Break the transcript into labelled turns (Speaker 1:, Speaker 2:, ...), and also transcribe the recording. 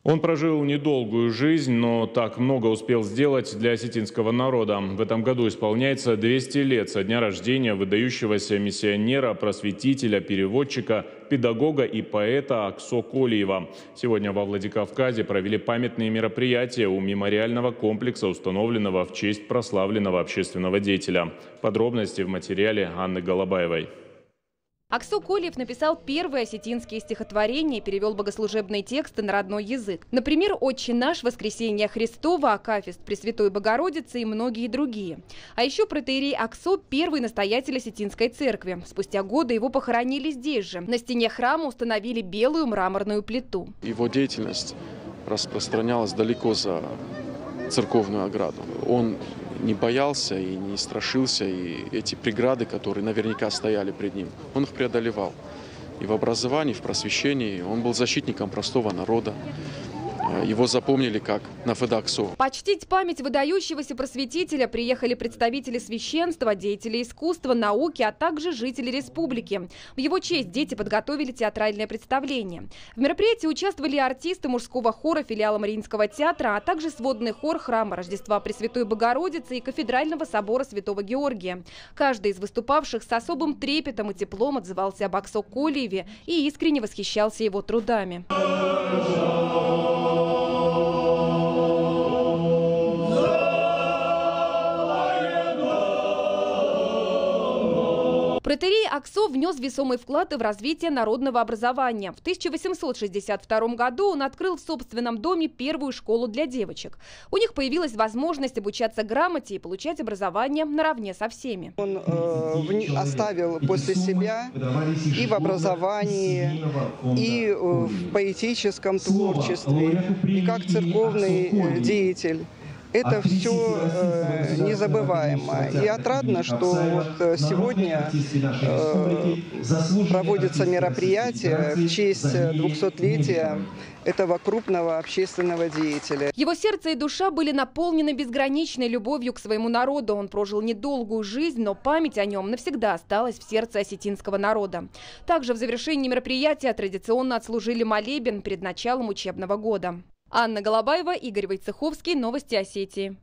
Speaker 1: Он прожил недолгую жизнь, но так много успел сделать для осетинского народа. В этом году исполняется 200 лет со дня рождения выдающегося миссионера, просветителя, переводчика, педагога и поэта Аксо Колиева. Сегодня во Владикавказе провели памятные мероприятия у мемориального комплекса, установленного в честь прославленного общественного деятеля. Подробности в материале Анны Голобаевой.
Speaker 2: Аксо Колиев написал первые осетинские стихотворения и перевел богослужебные тексты на родной язык. Например, «Отче наш», «Воскресение Христово», «Акафист Пресвятой Богородицы» и многие другие. А еще протоиерей Аксо – первый настоятель осетинской церкви. Спустя годы его похоронили здесь же. На стене храма установили белую мраморную плиту.
Speaker 3: Его деятельность распространялась далеко за церковную ограду. Он не боялся и не страшился, и эти преграды, которые наверняка стояли пред ним, он их преодолевал. И в образовании, и в просвещении он был защитником простого народа. Его запомнили как Нафеда Аксо.
Speaker 2: Почтить память выдающегося просветителя приехали представители священства, деятели искусства, науки, а также жители республики. В его честь дети подготовили театральное представление. В мероприятии участвовали артисты мужского хора филиала Мариинского театра, а также сводный хор храма Рождества Пресвятой Богородицы и кафедрального собора Святого Георгия. Каждый из выступавших с особым трепетом и теплом отзывался об Аксо Колиеве и искренне восхищался его трудами. Протоиерей Аксо внес весомый вклад и в развитие народного образования. В 1862 году он открыл в собственном доме первую школу для девочек. У них появилась возможность обучаться грамоте и получать образование наравне со всеми.
Speaker 4: Он оставил после себя и в образовании, и в поэтическом творчестве, и как церковный деятель. Это все незабываемо. И отрадно, что вот сегодня проводится мероприятие в честь 200-летия этого крупного общественного деятеля.
Speaker 2: Его сердце и душа были наполнены безграничной любовью к своему народу. Он прожил недолгую жизнь, но память о нем навсегда осталась в сердце осетинского народа. Также в завершении мероприятия традиционно отслужили молебен перед началом учебного года. Анна Голобаева, Игорь Войцеховский. Новости Осетии.